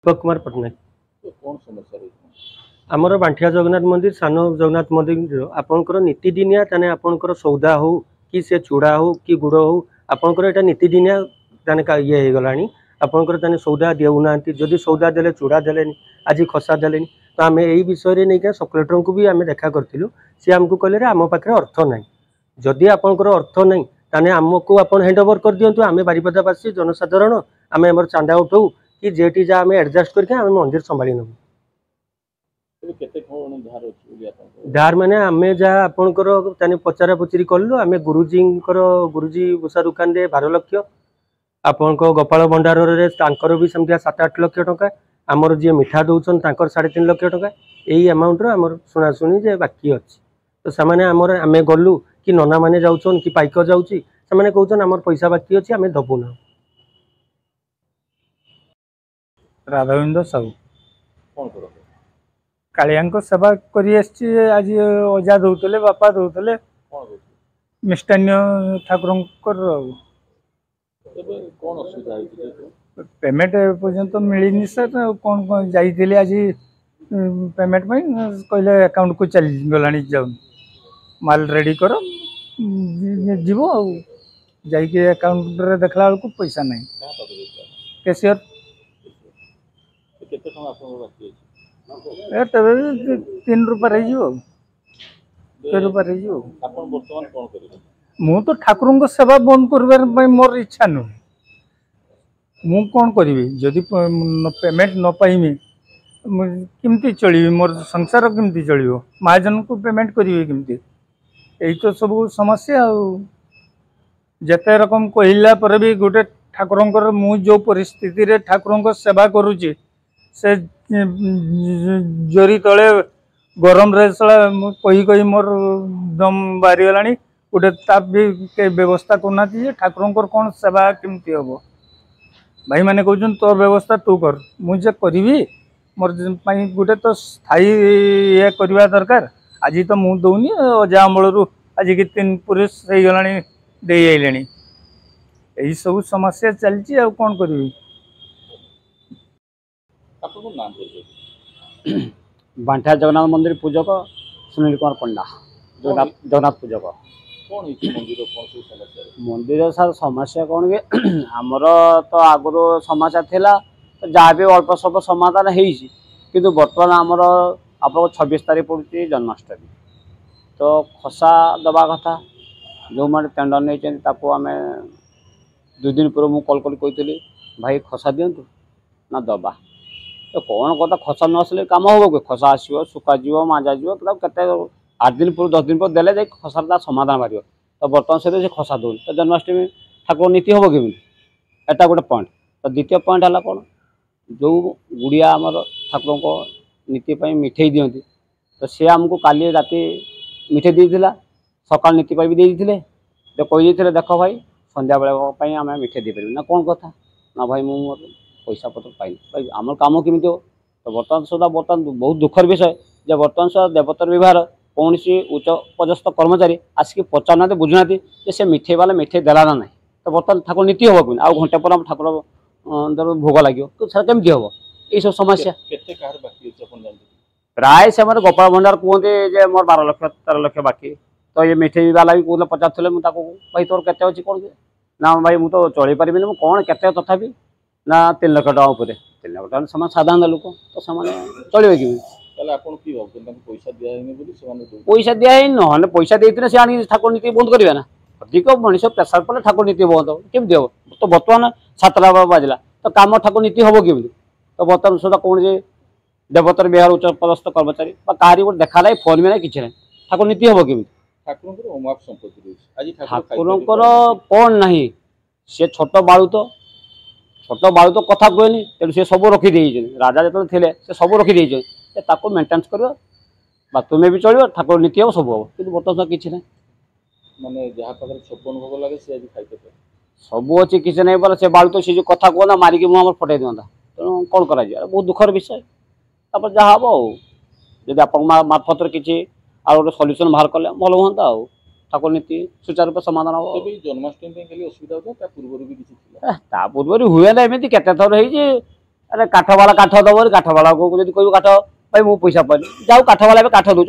दीपक कुमार पट्टनायक कौन समस्या रही आमर बांठिया जगन्नाथ मंदिर सान जगन्नाथ मंदिर आपंकर नीतिदिनिया ताने आपंकर सौदा हो कि से चूड़ा हो कि गुड़ हो आपंकर एटा नीतिदिनिया ताने ये हो गलानी आपंकर ताने सौदा देउना जदि सौदा देले चूड़ा देलेनी आज खसा देलेनी तो आम यही विषय नहीं क्या सेक्रेटरी को भी आम देखा करूँ सी आमको कहले आम पाखे अर्थ ना जदि आपंकर अर्थ नहीं ताने आमको आप हैंडओवर कर दिंतु आम बारिपदावासी जनसाधारण आम आम चांदा उठाऊ कि जेटी जा आम एडजस्ट करके आम मंदिर संभाली नबू धार माने आमे जहाँ आपंकर पचारा पचरी कलु आम गुरुजी उषा दुकान रे 12 लाख आपण गोपाल भंडार भी सेमती 7-8 लाख टंका आमर जी मिठा दौन 3.5 लाख टंका यही अमाउंट आमर शुणाशुणी जे बाकी अच्छी तो से आमर आम गलु कि नना माने जाऊन कि पाइक जाऊँगी से कहते आमर पैसा बाकी अच्छी आम दबुना राघवेन्द्र साहू कालिया सेवा करी आज अजा दौले बापा दौले मिष्टान्न ठाकुर पेमेंट पर्यंत मिलनी सर कौन कौन जाइए आज पेमेंट कहले अकाउंट को चल गला जाऊन माल रेडी कर जीव जाइए अकाउंट रे देखला बेलू पैसा नहीं कैशियर तबे 3 रुपया रही मु तो ठाकुर सेवा बंद कर मोर इच्छा नुहे मु कौन करी जदि पेमेंट न पाइमी किमती चल मोर संसार किमती चलो महाजन को पेमेंट करी किमती यही तो सब समस्या जिते रकम कहला पर भी गोटे ठाकुर मु जो परिस्थिति रे ठाकुर सेवा करुची से जोरी तले गरम रे कही कही मोर दम बारी गला गोटे ताप भी व्यवस्था करना ठाकुर कौन सेवा केमती हम भाई मैंने कहते तोर व्यवस्था तू कर मुझे करी मोर गोटे तो स्थायी ये करवा दरकार आज तो मु दौनी अजा अमल आज की 3 पुरुष हो गला दे आइले यही सब समस्या चलती आ कौन करी बांठा जगन्नाथ मंदिर पूजक सुनील कुमार पंडा जगन्नाथ पूजक मंदिर सर समस्या कौन कि आमर तो आगुरी समस्या थिला जहाँ भी अल्प स्वल्प समाधान हो बर्तमान आमर आप 26 तारीख पड़ती जन्माष्टमी तो खसा दबा कथा जो मैंने टेंडर नहीं आम 2 दिन पूर्व मुझे कल कही भाई खसा दिंतु ना दबा तो कौन कथा खसा न आसले कम हम कि खसा आसो सुखा माजा के 8 दिन पूर्व 10 दिन पर देले जाए खसार समाधान बाहर तो बर्तमान से खसा दौन तो जन्माष्टमी ठाकुर नीति हम कि एटा गोटे पॉइंट तो द्वितीय पॉइंट है कौन जो गुड़िया आमर ठाकुर को नीति मिठे दिखती तो सी आमको काली राति मिठे देला सकाल नीति भी देते तो कही देख भाई संध्या बेले आम मिठे दे पार ना कौन कथा ना भाई मोर पैसा पत्र पाई भाई आम कम केमी हो तो बर्तमान सुधा बर्तमान बहुत दुखर विषय जे बर्तमान सुधा देवतर विभाग कौन उच्च पदस्थ कर्मचारी आसिक पचारना बुझुना से मिठे वाला मिठे देला ना ना तो बर्तमान ठाकुर नीति हम कि आउ घंटे पर ठाकुर भोग लगे तो सर केमती हम ये सब समस्या प्राय से गोपाल भंडार कहते मोर 12 लाख 13 लाख बाकी तो ये मिठे वाला भी कहते पचार भाई तोर के अच्छी कौन ना भाई मुझे चल पारि कौन के तथापि ना 3 लाख टका उपर 3 लाख टका सामान साधारण लोक तो चलो कि पैसा दिए ना पैसा देते से आनी ठाकुर नीति बंद करेंगे ना अधिक मनीष प्रेसर पड़े ठाकुर नीति बंद हो केमती हम तो बर्तमान 7टा बाजिला तो कम ठाकुर नीति हम केमी तो बर्तमान सुधा कौन देवतर विहार उच्च पदस्थ कर्मचारी कहारी गोटे देखा ना फोन में ना कि ठाकुर नीति हम केमी ठाकुर कौन ना सी छोट बालू तो कथा कहे तेणु सी सब रखीदे राजा जो थे से सब रखीदे मेन्टेन्स कर तुम्हें भी चलो ठाकुर नीति हम सब हम कि बर्तमान किसी ना माने जहाँ पाखे 56 भोग लगे सी आज खाई सब अच्छे किसी नहीं बोला से बालू तो सी जो कथा कहना मारिक मुझे फटे दिंता तेणु कौन कर बहुत दुखर विषय जहाँ हम जब आप मार्फत किसी आ गोटे सल्यूसन बाहर कले भल हाँ ठाकुर नीति सुचारू रूप समाधान हम जन्माष्टमी खाली असुविधा होता पूर्व भी किसी पूर्व हुए ना एमती केते थर अरे काठ वाला काठ दब काठ वाला को जब कह काठ भाई मु पैसा पानी जाऊ काठ वाला काठ दूँ